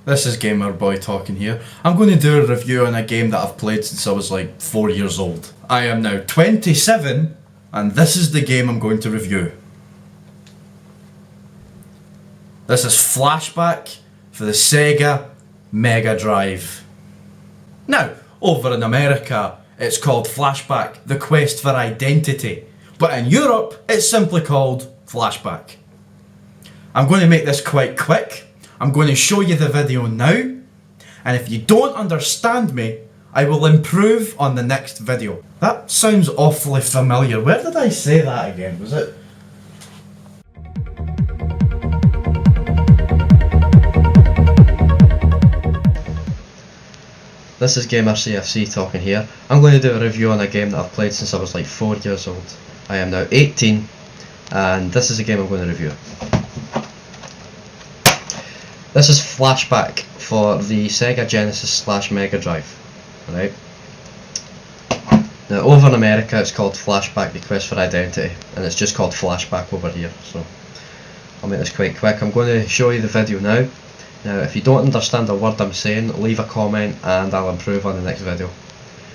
This is Gamer Boy talking here. I'm going to do a review on a game that I've played since I was like 4 years old. I am now 27 and this is the game I'm going to review. This is Flashback for the SEGA Mega Drive. Now, over in America it's called Flashback, The Quest for Identity, but in Europe it's simply called Flashback. I'm going to make this quite quick. I'm going to show you the video now, and if you don't understand me, I will improve on the next video. That sounds awfully familiar. Where did I say that again? Was it? This is Gamer CFC talking here. I'm going to do a review on a game that I've played since I was like 4 years old. I am now 18 and this is a game I'm going to review. This is Flashback for the Sega Genesis / Mega Drive. Right. Now over in America it's called Flashback, The Quest for Identity, and it's just called Flashback over here, so I'll make this quite quick. I'm going to show you the video now. Now if you don't understand a word I'm saying, leave a comment and I'll improve on the next video.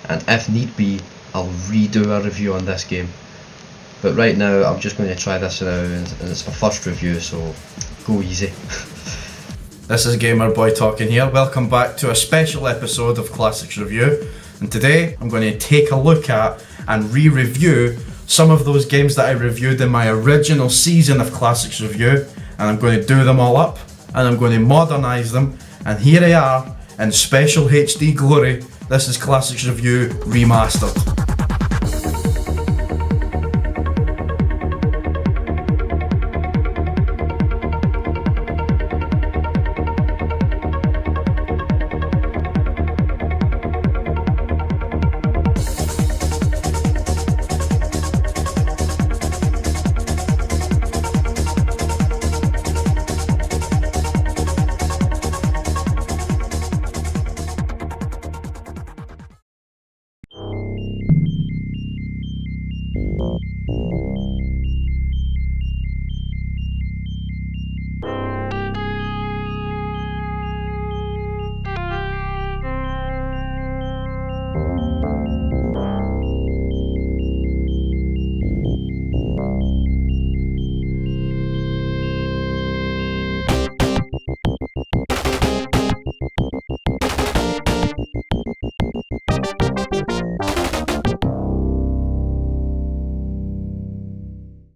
And if need be, I'll redo a review on this game. But right now I'm just going to try this out and it's my first review, so go easy. This is Gamer Boy talking here. Welcome back to a special episode of Classix Review. And today I'm going to take a look at and re-review some of those games that I reviewed in my original season of Classix Review. And I'm going to do them all up and I'm going to modernise them. And here they are in special HD glory. This is Classix Review Remastered.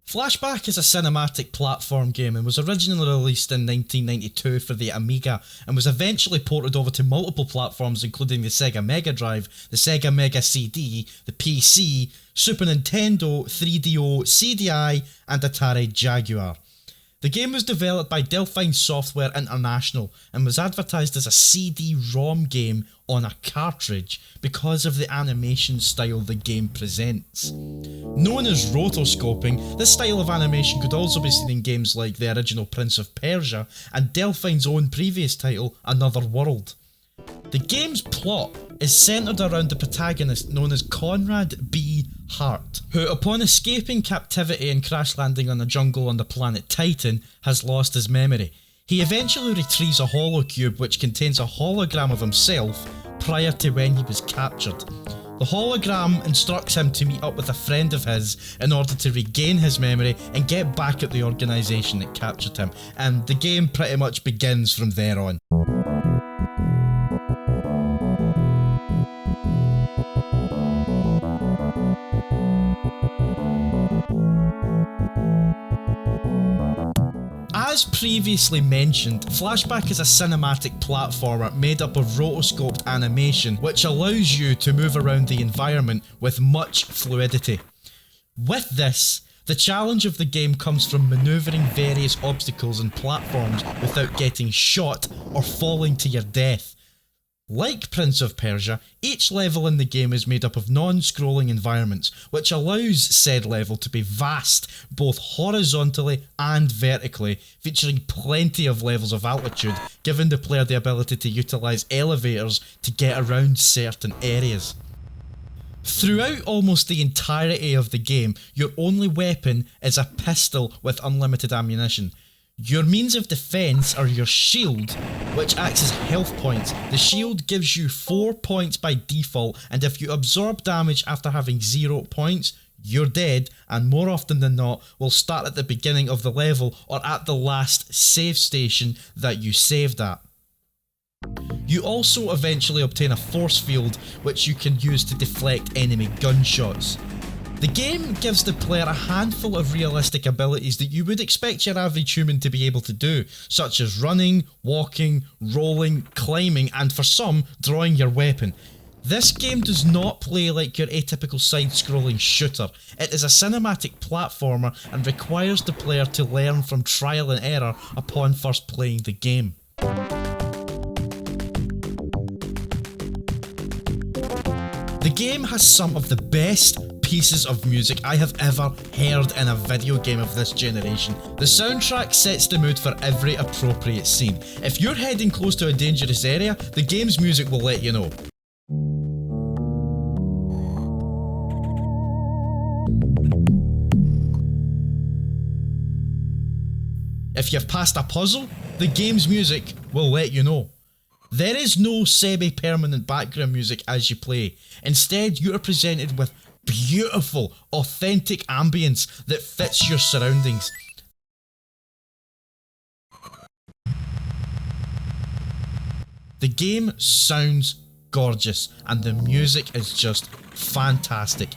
Flashback is a cinematic platform game and was originally released in 1992 for the Amiga and was eventually ported over to multiple platforms including the SEGA Mega Drive, the SEGA Mega CD, the PC, Super Nintendo, 3DO, CDI and Atari Jaguar. The game was developed by Delphine Software International and was advertised as a CD-ROM game on a cartridge because of the animation style the game presents. Known as rotoscoping, this style of animation could also be seen in games like the original Prince of Persia and Delphine's own previous title, Another World. The game's plot is centred around the protagonist known as Conrad B. Hart, who upon escaping captivity and crash landing on a jungle on the planet Titan has lost his memory. He eventually retrieves a holocube which contains a hologram of himself prior to when he was captured. The hologram instructs him to meet up with a friend of his in order to regain his memory and get back at the organisation that captured him, and the game pretty much begins from there on. As previously mentioned, Flashback is a cinematic platformer made up of rotoscoped animation which allows you to move around the environment with much fluidity. With this, the challenge of the game comes from manoeuvring various obstacles and platforms without getting shot or falling to your death. Like Prince of Persia, each level in the game is made up of non-scrolling environments, which allows said level to be vast, both horizontally and vertically, featuring plenty of levels of altitude, giving the player the ability to utilise elevators to get around certain areas. Throughout almost the entirety of the game, your only weapon is a pistol with unlimited ammunition. Your means of defense are your shield, which acts as health points. The shield gives you 4 points by default, and if you absorb damage after having 0 points, you're dead, and more often than not will start at the beginning of the level or at the last save station that you saved at. You also eventually obtain a force field, which you can use to deflect enemy gunshots. The game gives the player a handful of realistic abilities that you would expect your average human to be able to do, such as running, walking, rolling, climbing, and for some, drawing your weapon. This game does not play like your atypical side-scrolling shooter. It is a cinematic platformer and requires the player to learn from trial and error upon first playing the game. The game has some of the best pieces of music I have ever heard in a video game of this generation. The soundtrack sets the mood for every appropriate scene. If you're heading close to a dangerous area, the game's music will let you know. If you've passed a puzzle, the game's music will let you know. There is no semi-permanent background music as you play. Instead, you are presented with beautiful, authentic ambience that fits your surroundings. The game sounds gorgeous and the music is just fantastic.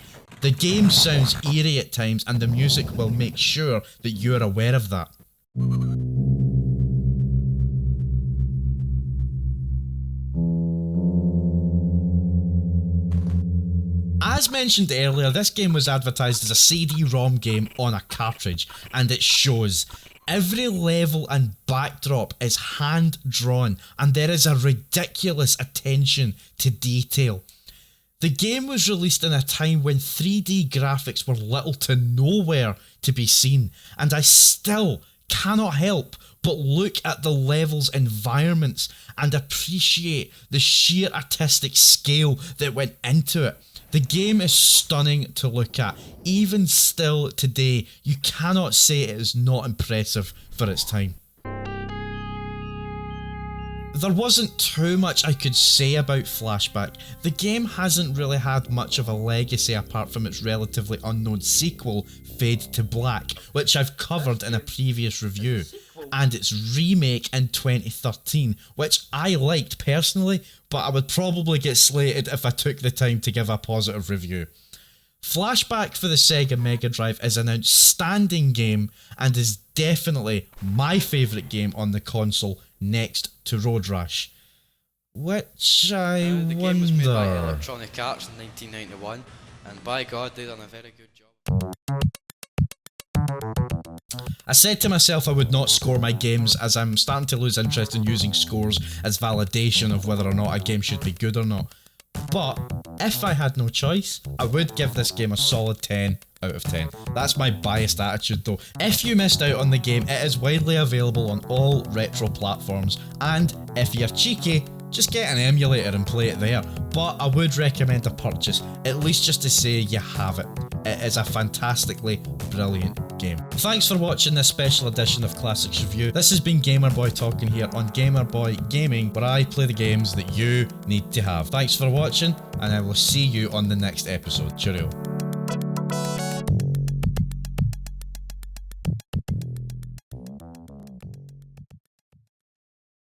The game sounds eerie at times and the music will make sure that you're aware of that. As mentioned earlier, this game was advertised as a CD-ROM game on a cartridge, and it shows. Every level and backdrop is hand-drawn, and there is a ridiculous attention to detail. The game was released in a time when 3D graphics were little to nowhere to be seen, and I still cannot help but look at the level's environments and appreciate the sheer artistic scale that went into it. The game is stunning to look at. Even still today, you cannot say it is not impressive for its time. There wasn't too much I could say about Flashback. The game hasn't really had much of a legacy apart from its relatively unknown sequel, Fade to Black, which I've covered in a previous review, and its remake in 2013, which I liked personally, but I would probably get slated if I took the time to give a positive review. Flashback for the SEGA Mega Drive is an outstanding game and is definitely my favourite game on the console next to Road Rash. Which I wonder... The game was made by Electronic Arts in 1991, and by God, they done a very good job. I said to myself I would not score my games, as I'm starting to lose interest in using scores as validation of whether or not a game should be good or not. But if I had no choice, I would give this game a solid 10 out of 10. That's my biased attitude though. If you missed out on the game, it is widely available on all retro platforms, and if you're cheeky, just get an emulator and play it there. But I would recommend a purchase, at least just to say you have it. It is a fantastically brilliant game. Thanks for watching this special edition of Classix Review. This has been Gamerboy talking here on Gamerboy Gaming, where I play the games that you need to have. Thanks for watching, and I will see you on the next episode. Cheerio.